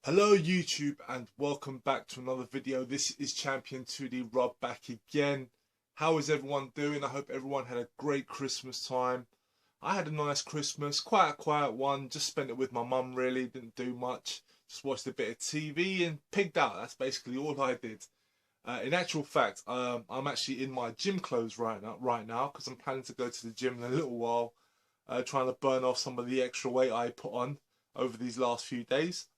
Hello YouTube and welcome back to another video. This is Champion 2D Rob back again. How is everyone doing? I hope everyone had a great Christmas time. I had a nice Christmas, quite a quiet one. Just spent it with my mum really, didn't do much. Just watched a bit of TV and pigged out. That's basically all I did. In actual fact, I'm actually in my gym clothes right now because I'm planning to go to the gym in a little while. Trying to burn off some of the extra weight I put on over these last few days.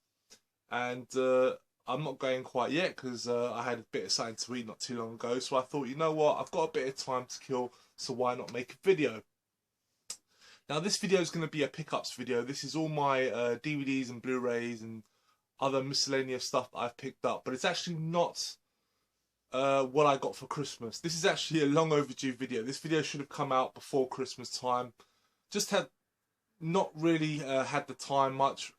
And I'm not going quite yet because I had a bit of something to eat not too long ago. So I thought, you know what, I've got a bit of time to kill, so why not make a video? Now this video is going to be a pickups video. This is all my DVDs and Blu-rays and other miscellaneous stuff that I've picked up. But it's actually not what I got for Christmas. This is actually a long overdue video. This video should have come out before Christmas time. Just had not really had the time much.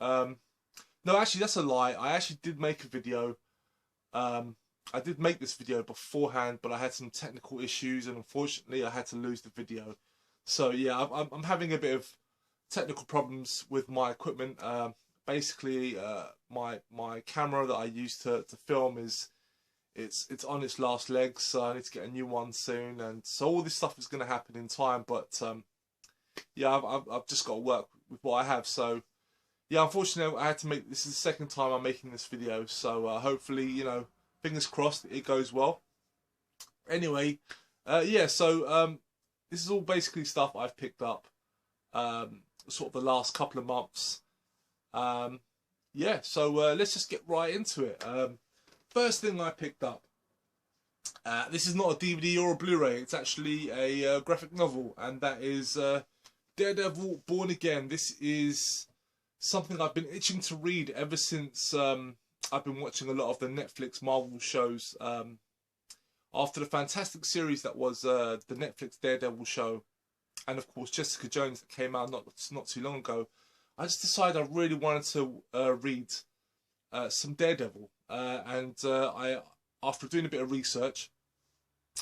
No, actually, that's a lie. I actually did make a video. I did make this video beforehand, but I had some technical issues, and unfortunately, I had to lose the video. So yeah, I'm having a bit of technical problems with my equipment. Basically, my camera that I use to film it's on its last legs, so I need to get a new one soon, and so all this stuff is going to happen in time. But yeah, I've just got to work with what I have. So. Yeah, unfortunately, I had to make this is the second time I'm making this video, so hopefully, you know, fingers crossed it goes well. Anyway, yeah, so this is all basically stuff I've picked up, sort of the last couple of months. Yeah, so let's just get right into it. First thing I picked up. This is not a DVD or a Blu-ray. It's actually a graphic novel, and that is Daredevil Born Again. This is something I've been itching to read ever since I've been watching a lot of the Netflix Marvel shows. After the fantastic series that was the Netflix Daredevil show, and of course Jessica Jones that came out not too long ago, I just decided I really wanted to read some Daredevil. And I, after doing a bit of research,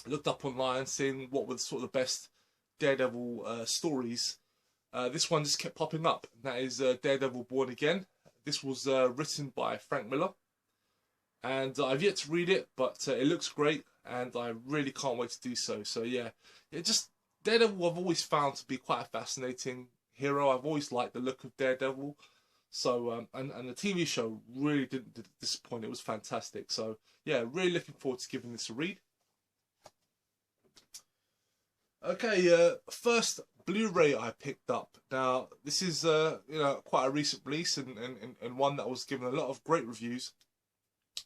looked up online, seeing what were sort of the best Daredevil stories. This one just kept popping up, and that is Daredevil Born Again. This was written by Frank Miller, and I've yet to read it, but it looks great, and I really can't wait to do so. So yeah, just Daredevil I've always found to be quite a fascinating hero. I've always liked the look of Daredevil, so and the TV show really didn't disappoint. It was fantastic. So yeah, really looking forward to giving this a read. Okay, first Blu-ray I picked up. Now this is you know, quite a recent release and one that was given a lot of great reviews.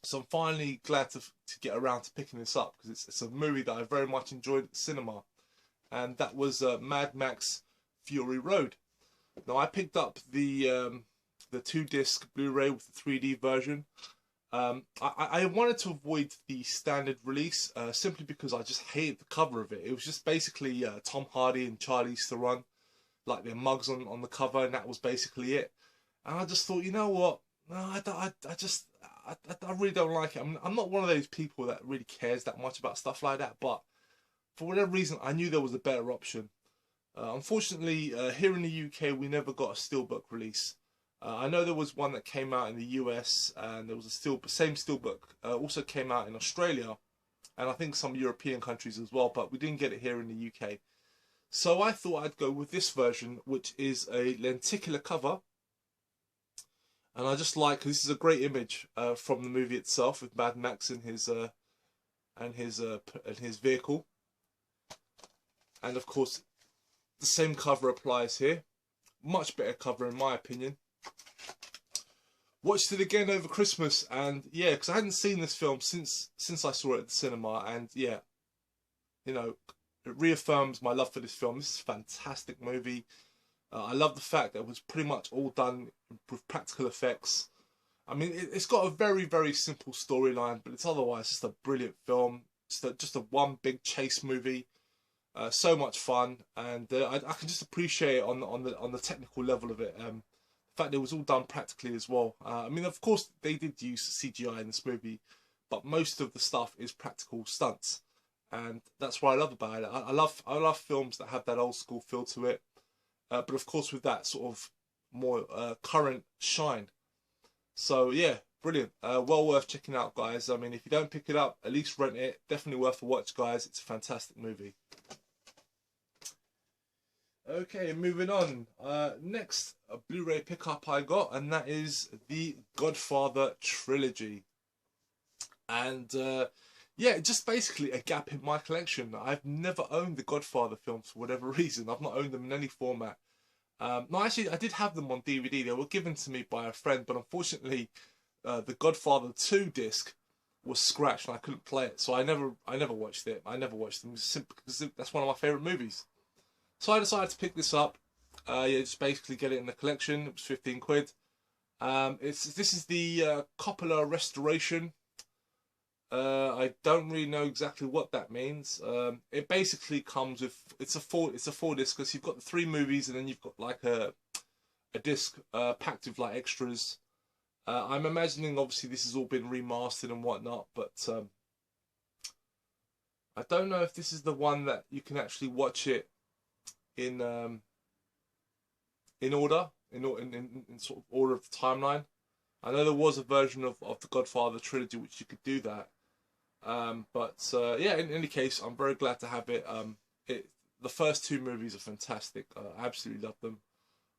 So I'm finally glad to get around to picking this up, because it's a movie that I very much enjoyed at the cinema, and that was Mad Max Fury Road. Now I picked up the 2-disc Blu-ray with the 3D version. I wanted to avoid the standard release simply because I just hated the cover of it. It was just basically Tom Hardy and Charlize Theron, like their mugs on the cover, and that was basically it. And I just thought, you know what? No, I really don't like it. I'm not one of those people that really cares that much about stuff like that, but for whatever reason, I knew there was a better option. Unfortunately, here in the UK, we never got a steelbook release. I know there was one that came out in the US, and there was a same steelbook also came out in Australia, and I think some European countries as well, but we didn't get it here in the UK. So I thought I'd go with this version, which is a lenticular cover, and I just like, this is a great image from the movie itself with Mad Max in his vehicle, and of course the same cover applies here. Much better cover in my opinion. Watched it again over Christmas, and yeah, because I hadn't seen this film since I saw it at the cinema, and yeah, you know, it reaffirms my love for this film. This is a fantastic movie. I love the fact that it was pretty much all done with practical effects. I mean, it's got a very, very simple storyline, but it's otherwise just a brilliant film. Just a one big chase movie. So much fun, and I can just appreciate it on the technical level of it. In fact, it was all done practically as well. I mean, of course, they did use CGI in this movie, but most of the stuff is practical stunts, and that's what I love about it. I love films that have that old school feel to it, but of course with that sort of more current shine. So yeah, brilliant. Well worth checking out, guys. I mean, if you don't pick it up, at least rent it. Definitely worth a watch, guys. It's a fantastic movie. Okay, moving on. Next, a Blu-ray pickup I got, and that is the Godfather Trilogy. And yeah, just basically a gap in my collection. I've never owned the Godfather films for whatever reason. I've not owned them in any format. No, actually, I did have them on DVD. They were given to me by a friend, but unfortunately, the Godfather 2 disc was scratched and I couldn't play it. So I never watched it. I never watched them simply because that's one of my favourite movies. So I decided to pick this up. Yeah, just basically get it in the collection. It was 15 quid. This is the Coppola restoration. I don't really know exactly what that means. It basically comes with it's a four disc because you've got the 3 movies and then you've got like a disc packed with like extras. I'm imagining obviously this has all been remastered and whatnot, but I don't know if this is the one that you can actually watch it in order, in sort of order of the timeline. I know there was a version of the Godfather Trilogy which you could do that. But yeah, in any case, I'm very glad to have it. The first 2 movies are fantastic. I absolutely love them.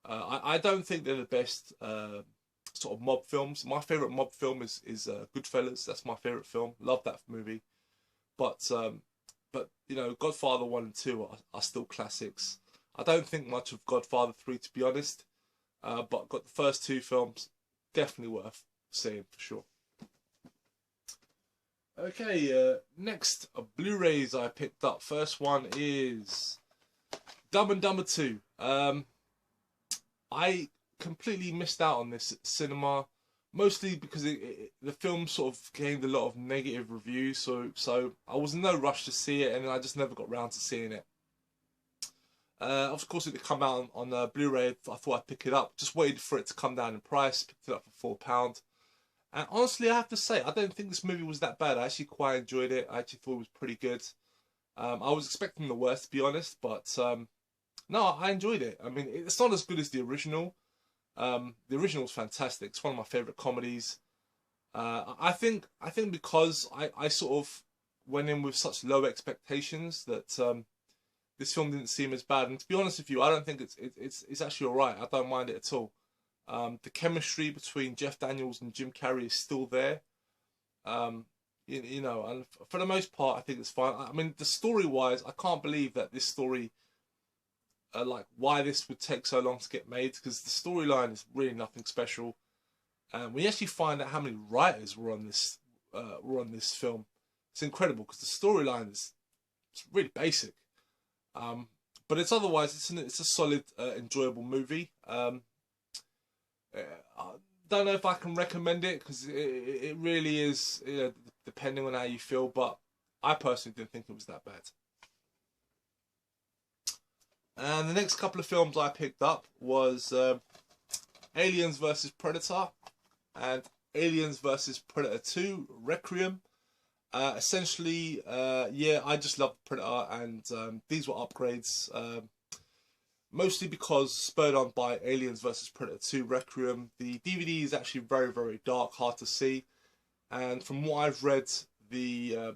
I don't think they're the best sort of mob films. My favourite mob film is Goodfellas. That's my favourite film. Love that movie. But you know, Godfather 1 and 2 are still classics. I don't think much of Godfather 3, to be honest. But got the first 2 films, definitely worth seeing for sure. Okay, next Blu-rays I picked up. First one is Dumb and Dumber 2. I completely missed out on this at cinema, mostly because the film sort of gained a lot of negative reviews. So I was in no rush to see it, and I just never got round to seeing it. Of course, it had come out on Blu-ray. I thought I'd pick it up. Just waited for it to come down in price. Picked it up for £4. And honestly, I have to say, I don't think this movie was that bad. I actually quite enjoyed it. I actually thought it was pretty good. I was expecting the worst, to be honest, but no, I enjoyed it. I mean, it's not as good as the original. The original was fantastic. It's one of my favourite comedies. I think because I sort of went in with such low expectations that this film didn't seem as bad. And to be honest with you, I don't think it's actually alright. I don't mind it at all. The chemistry between Jeff Daniels and Jim Carrey is still there. You know, and for the most part, I think it's fine. I mean, the story-wise, I can't believe that this story, like why this would take so long to get made, because the storyline is really nothing special. And we actually find out how many writers were on this film. It's incredible because the storyline it's really basic. But it's otherwise it's a solid, enjoyable movie. I don't know if I can recommend it because it really is, you know, depending on how you feel. But I personally didn't think it was that bad. And the next couple of films I picked up was Aliens vs Predator and Aliens vs Predator 2 Requiem. Essentially, yeah, I just love Predator, and these were upgrades, mostly because spurred on by Aliens vs Predator 2 Requiem. The DVD is actually very, very dark, hard to see, and from what I've read, the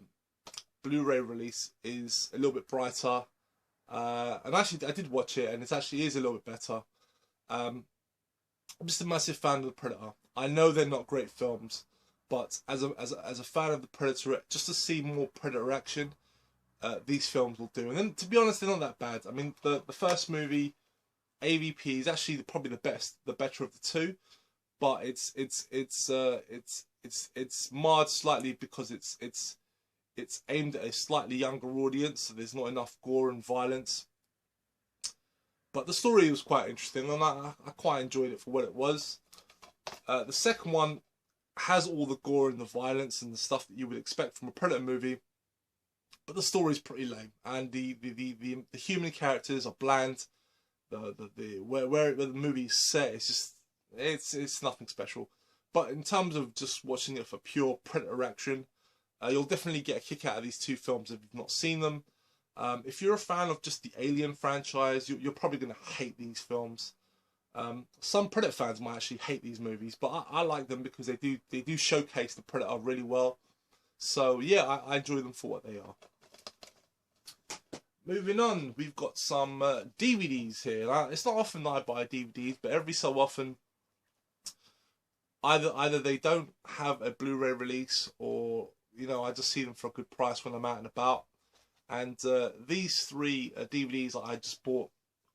Blu-ray release is a little bit brighter. And actually, I did watch it, and it actually is a little bit better. I'm just a massive fan of the Predator. I know they're not great films, but as a fan of the Predator, just to see more Predator action, these films will do. And then, to be honest, they're not that bad. I mean, the first movie, AVP, is actually probably the better of the two, but it's marred slightly because it's aimed at a slightly younger audience, so there's not enough gore and violence. But the story was quite interesting, and I quite enjoyed it for what it was. The second one has all the gore and the violence and the stuff that you would expect from a Predator movie, but the story's pretty lame, and the human characters are bland. Where the movie's set, it's just it's nothing special. But in terms of just watching it for pure Predator action, you'll definitely get a kick out of these two films if you've not seen them. If you're a fan of just the Alien franchise, you're probably going to hate these films. Some Predator fans might actually hate these movies, but I like them because they do showcase the Predator really well. So yeah, I enjoy them for what they are. Moving on, we've got some DVDs here. Now, it's not often that I buy DVDs, but every so often, either they don't have a Blu-ray release, or I just see them for a good price when I'm out and about. And these three DVDs that I just bought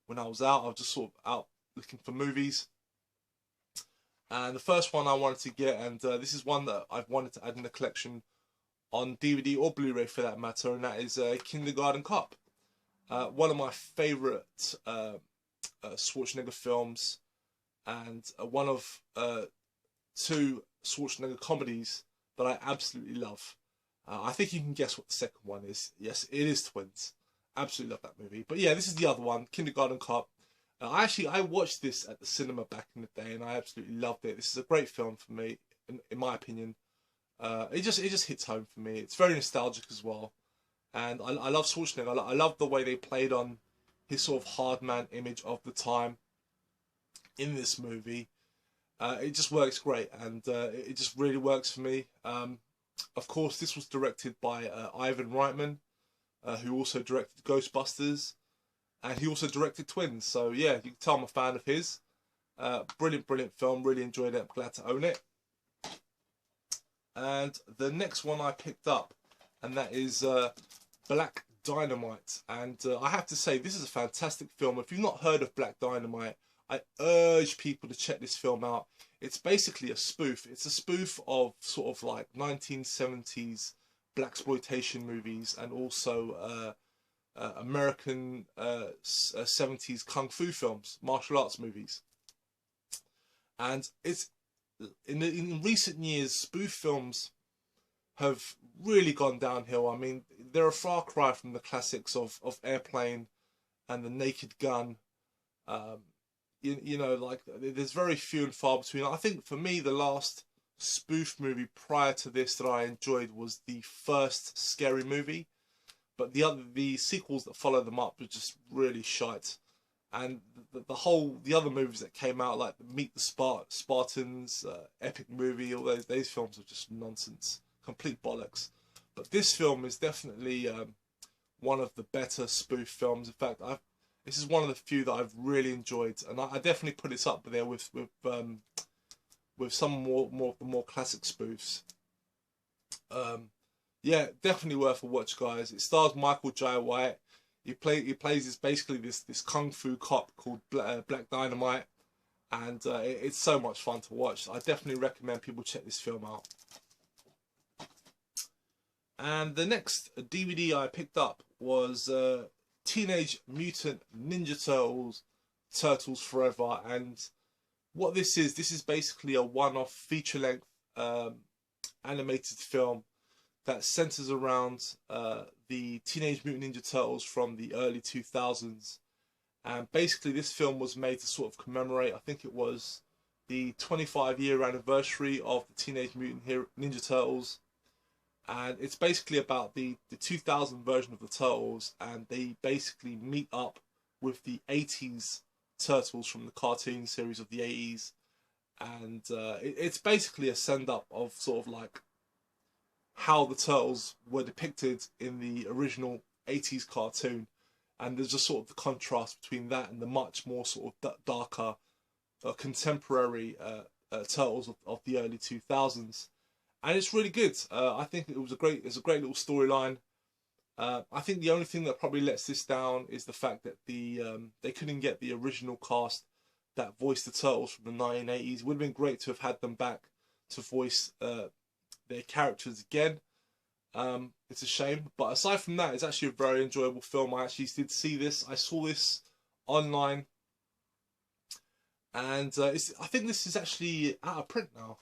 when I was out, I was just sort of out looking for movies. And the first one I wanted to get, and this is one that I've wanted to add in the collection on DVD or Blu-ray for that matter, and that is Kindergarten Cop. One of my favourite Schwarzenegger films, and one of two Schwarzenegger comedies that I absolutely love. I think you can guess what the second one is. Yes, it is Twins. Absolutely love that movie. But yeah, this is the other one, Kindergarten Cop. I watched this at the cinema back in the day, and I absolutely loved it. This is a great film for me, in my opinion. It just hits home for me. It's very nostalgic as well, and I love Schwarzenegger. I love the way they played on his sort of hard man image of the time in this movie. It just works great, and it just really works for me. Of course, this was directed by Ivan Reitman, who also directed Ghostbusters, and he also directed Twins. So yeah, you can tell I'm a fan of his. Brilliant film. Really enjoyed it. I'm glad to own it. And the next one I picked up, and that is Black Dynamite. And I have to say, this is a fantastic film. If you've not heard of Black Dynamite, I urge people to check this film out. It's basically a spoof. It's a spoof of sort of like 1970s blaxploitation movies, and also American 70s kung fu films, martial arts movies. And it's in recent years, spoof films have really gone downhill. I mean, they're a far cry from the classics of Airplane and The Naked Gun. Like, there's very few and far between. I think for me, the last spoof movie prior to this that I enjoyed was the first Scary Movie, but the sequels that followed them up were just really shite. And the other movies that came out, like Meet the Spartans, Epic Movie, all those films are just nonsense, complete bollocks. But this film is definitely one of the better spoof films. In fact, this is one of the few that I've really enjoyed, and I definitely put this up there with some more classic spoofs. Yeah, definitely worth a watch, guys. It stars Michael Jai White. He plays basically this kung fu cop called Black Dynamite, and it's so much fun to watch. I definitely recommend people check this film out. And the next DVD I picked up was Teenage Mutant Ninja Turtles Forever. And what this is basically a one-off feature-length animated film that centers around the Teenage Mutant Ninja Turtles from the early 2000s. And basically this film was made to sort of commemorate, I think it was the 25-year anniversary of the Teenage Mutant Ninja Turtles. And it's basically about the 2000 version of the Turtles, and they basically meet up with the 80s Turtles from the cartoon series of the 80s. And it's basically a send-up of sort of like how the Turtles were depicted in the original 80s cartoon, and there's just sort of the contrast between that and the much more sort of darker contemporary Turtles of the early 2000s. And it's really good. I think it's a great little storyline. I think the only thing that probably lets this down is the fact that they couldn't get the original cast that voiced the Turtles from the 1980s. It would have been great to have had them back to voice their characters again. It's a shame, but aside from that, it's actually a very enjoyable film. I actually did see this. I saw this online, and I think this is actually out of print now.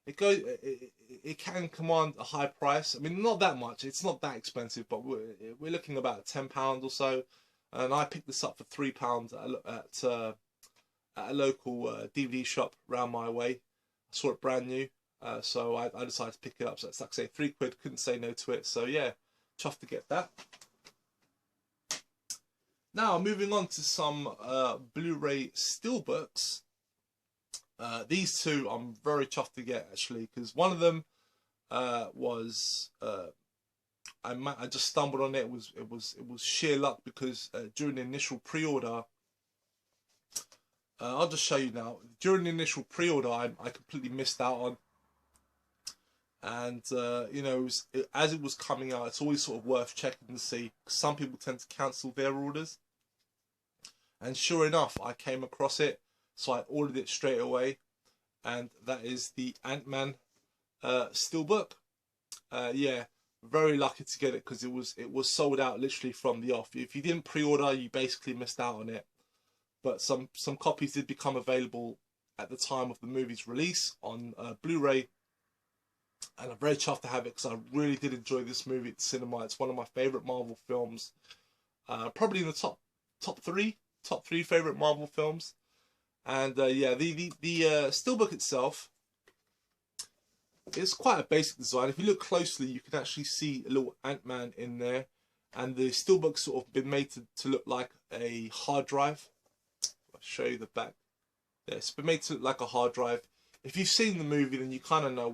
It can command a high price. I mean, not that much. It's not that expensive, but we're looking about £10 or so. And I picked this up for £3 at a local DVD shop round my way. I saw it brand new. So I decided to pick it up. So it's like, say, £3. Couldn't say no to it. So yeah, chuffed to get that. Now moving on to some Blu-ray steelbooks. These two I'm very chuffed to get actually, because one of them was I just stumbled on it. It was sheer luck, because during the initial pre-order, I'll just show you now. During the initial pre-order, I completely missed out on, and you know, as it was coming out, it's always sort of worth checking to see. Some people tend to cancel their orders, and sure enough, I came across it, so I ordered it straight away, and that is the Ant-Man steelbook. Yeah, very lucky to get it, because it was sold out literally from the off. If you didn't pre-order, you basically missed out on it. But some copies did become available at the time of the movie's release on Blu-ray, and I'm very chuffed to have it, because I really did enjoy this movie at the cinema. It's one of my favourite Marvel films, probably in the top three favourite Marvel films. And yeah, the steelbook itself is quite a basic design. If you look closely, you can actually see a little Ant-Man in there, and the steelbook's sort of been made to look like a hard drive. I'll show you the back. Yeah, it's been made to look like a hard drive. If you've seen the movie, then you kind of know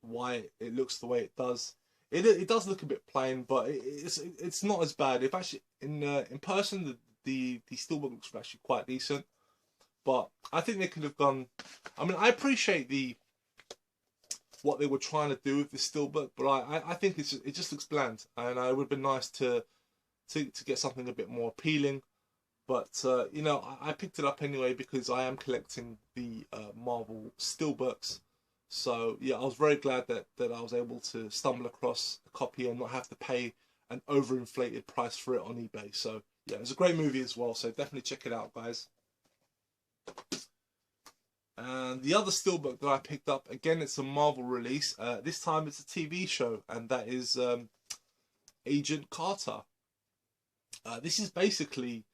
why it looks the way it does. It does look a bit plain, but it's not as bad. If actually in person, the steelbook looks actually quite decent. But I think they could have gone. I mean, I appreciate what they were trying to do with the steelbook, but I think it just looks bland, and it would have been nice to get something a bit more appealing. But you know, I picked it up anyway, because I am collecting the Marvel steelbooks. So yeah, I was very glad that I was able to stumble across a copy and not have to pay an overinflated price for it on eBay. So yeah, it's a great movie as well, so definitely check it out, guys. And the other steelbook that I picked up, again, it's a Marvel release. This time it's a TV show, and that is Agent Carter. This is basically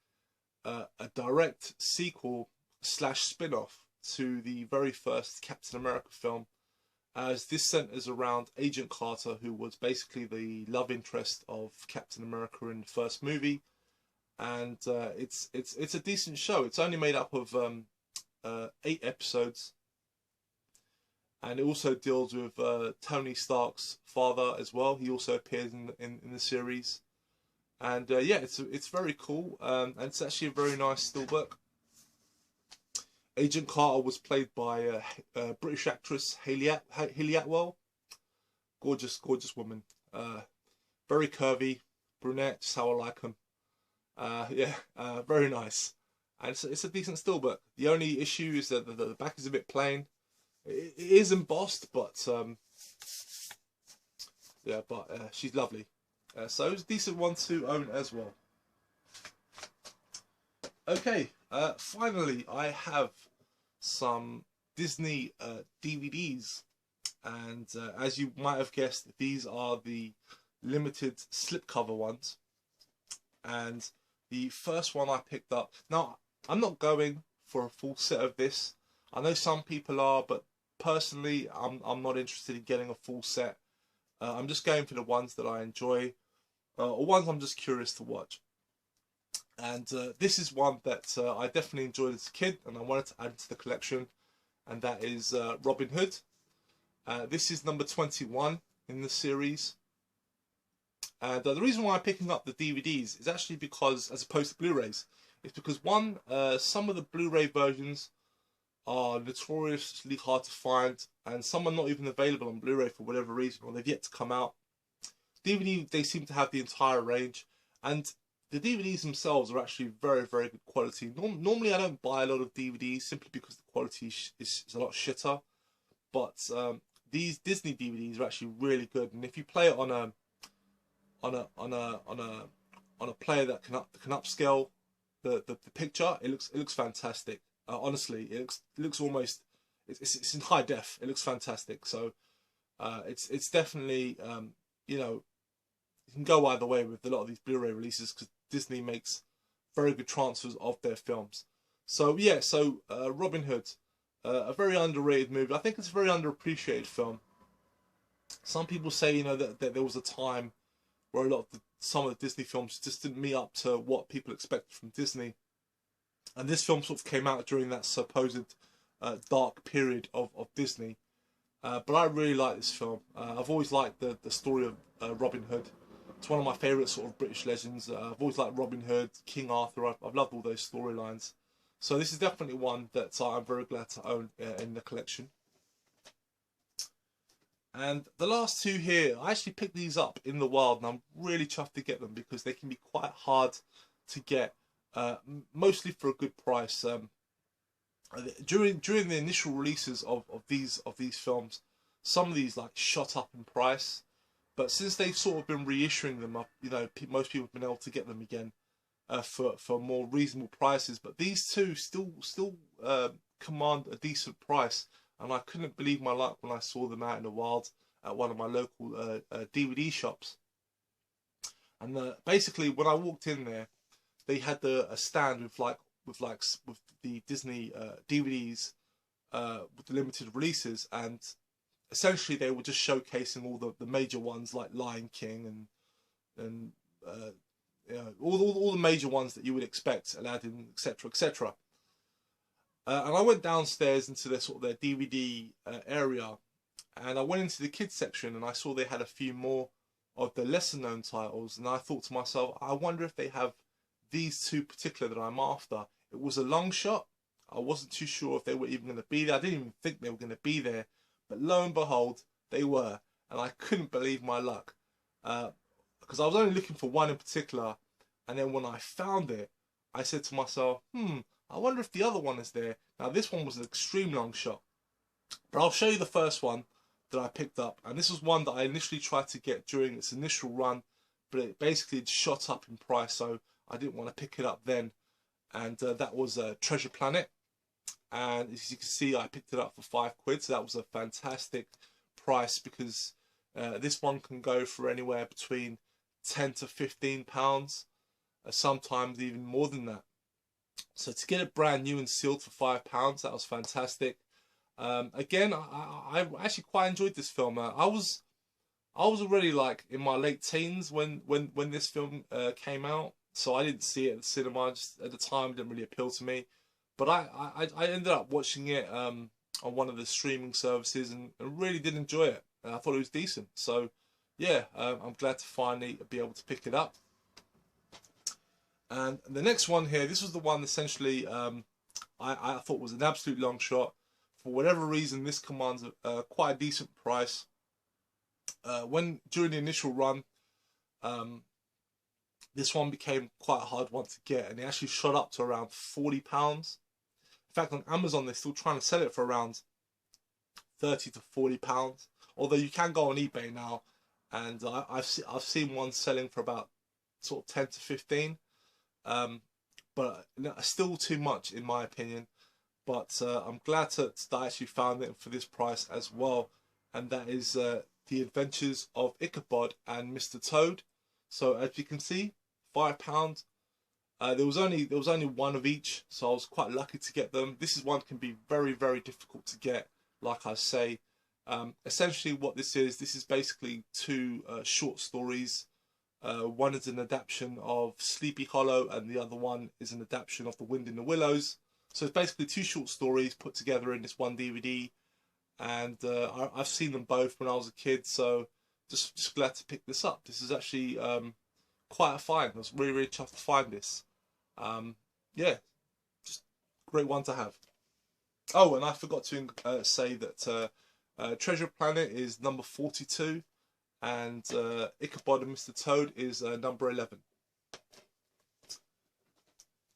a direct sequel / spin-off to the very first Captain America film, as this centers around Agent Carter, who was basically the love interest of Captain America in the first movie. And it's a decent show. It's only made up of 8 episodes, and it also deals with Tony Stark's father as well. He also appears in the series, and yeah, it's very cool, and it's actually a very nice steelbook. Agent Carter was played by British actress Hayley Atwell. Gorgeous woman, very curvy, brunette, just how I like them. Yeah, very nice. And it's a decent steelbook. The only issue is that the back is a bit plain. It is embossed, but yeah, but she's lovely. So it's a decent one to own as well. Okay, finally I have some Disney DVDs, and as you might have guessed, these are the limited slipcover ones. And the first one I picked up. Now, I'm not going for a full set of this. I know some people are, but personally, I'm not interested in getting a full set. I'm just going for the ones that I enjoy, or ones I'm just curious to watch. And this is one that I definitely enjoyed as a kid, and I wanted to add to the collection, and that is Robin Hood. This is number 21 in the series. And the reason why I'm picking up the DVDs is actually because, as opposed to Blu-rays, it's because one, some of the Blu-ray versions are notoriously hard to find, and some are not even available on Blu-ray for whatever reason, or they've yet to come out. DVD, they seem to have the entire range, and the DVDs themselves are actually very, very good quality. Normally I don't buy a lot of DVDs simply because the quality is a lot shitter, but these Disney DVDs are actually really good, and if you play it on a player that can upscale the picture, it looks fantastic. Honestly, it looks almost, it's in high def. It looks fantastic. So it's definitely you know, you can go either way with a lot of these Blu-ray releases, because Disney makes very good transfers of their films. So yeah, so Robin Hood, a very underrated movie. I think it's a very underappreciated film. Some people say, you know, that there was a time where a lot of the some of the Disney films just didn't meet up to what people expected from Disney. And this film sort of came out during that supposed dark period of Disney. But I really like this film. I've always liked the story of Robin Hood. It's one of my favourite sort of British legends. I've always liked Robin Hood, King Arthur. I've loved all those storylines. So this is definitely one that I'm very glad to own in the collection. And the last two here, I actually picked these up in the wild, and I'm really chuffed to get them because they can be quite hard to get, mostly for a good price. During the initial releases of these films, some of these like shot up in price, but since they've sort of been reissuing them up, you know, most people have been able to get them again for more reasonable prices. But these two still command a decent price. And I couldn't believe my luck when I saw them out in the wild at one of my local DVD shops. And basically, when I walked in there, they had a stand with the Disney DVDs with the limited releases, and essentially they were just showcasing all the major ones like Lion King and you know, all the major ones that you would expect, Aladdin, etc., etc. And I went downstairs into their DVD area, and I went into the kids section, and I saw they had a few more of the lesser known titles, and I thought to myself, I wonder if they have these two particular that I'm after. It was a long shot. I wasn't too sure if they were even going to be there. I didn't even think they were going to be there, but lo and behold, they were, and I couldn't believe my luck because I was only looking for one in particular, and then when I found it, I said to myself, I wonder if the other one is there. Now this one was an extreme long shot, but I'll show you the first one that I picked up, and this was one that I initially tried to get during its initial run, but it basically shot up in price, so I didn't want to pick it up then. And that was Treasure Planet, and as you can see, I picked it up for £5, so that was a fantastic price because this one can go for anywhere between £10 to £15, sometimes even more than that. So to get it brand new and sealed for £5, that was fantastic. Again, I actually quite enjoyed this film. I was already like in my late teens when this film came out, so I didn't see it at the cinema. Just at the time, it didn't really appeal to me. But I ended up watching it on one of the streaming services and really did enjoy it. And I thought it was decent. So yeah, I'm glad to finally be able to pick it up. And the next one here, this was the one essentially I thought was an absolute long shot. For whatever reason, this commands quite a decent price. During the initial run, this one became quite a hard one to get, and it actually shot up to around £40. In fact, on Amazon, they're still trying to sell it for around £30 to £40. Although you can go on eBay now, and I've seen one selling for about sort of 10 to 15. But still too much in my opinion. But I'm glad that I actually found it for this price as well, and that is The Adventures of Ichabod and Mr Toad. So as you can see, £5. There was only one of each, so I was quite lucky to get them. This is one can be very, very difficult to get, like I say. Essentially what this is basically two short stories. One is an adaptation of Sleepy Hollow, and the other one is an adaptation of The Wind in the Willows. So it's basically two short stories put together in this one DVD, and I've seen them both when I was a kid, so just glad to pick this up. This is actually quite a find. I was really, really chuffed to find this. Yeah, just great one to have. Oh, and I forgot to say that Treasure Planet is number 42. And Ichabod and Mr Toad is number 11.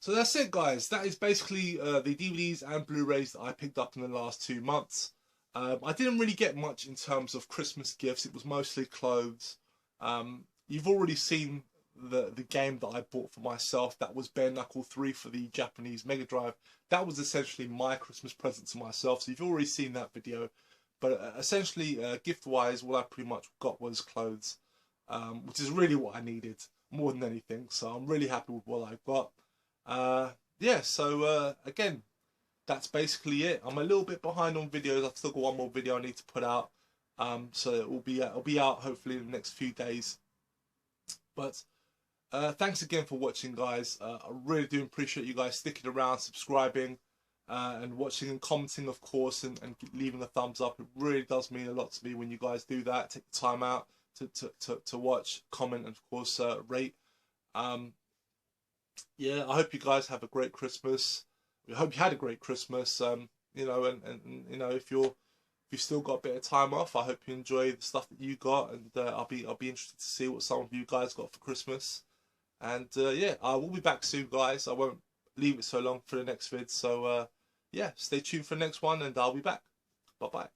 So that's it, guys. That is basically the DVDs and Blu-rays that I picked up in the last 2 months. I didn't really get much in terms of Christmas gifts. It was mostly clothes. You've already seen the game that I bought for myself. That was Bare Knuckle 3 for the Japanese Mega Drive. That was essentially my Christmas present to myself. So you've already seen that video. But essentially, gift-wise, what I pretty much got was clothes, which is really what I needed more than anything. So I'm really happy with what I got. Yeah, so again, that's basically it. I'm a little bit behind on videos. I've still got one more video I need to put out. So it'll be out hopefully in the next few days. But Thanks again for watching, guys. I really do appreciate you guys sticking around, subscribing, and watching and commenting, of course, and leaving a thumbs up. It really does mean a lot to me when you guys do that. Take the time out to watch, comment, and of course rate. Yeah, I hope you guys have a great Christmas. We hope you had a great Christmas. You know, and you know, if you've still got a bit of time off, I hope you enjoy the stuff that you got, and I'll be interested to see what some of you guys got for Christmas. And yeah, I will be back soon, guys. I won't leave it so long for the next vid. So yeah, stay tuned for the next one, and I'll be back. Bye bye.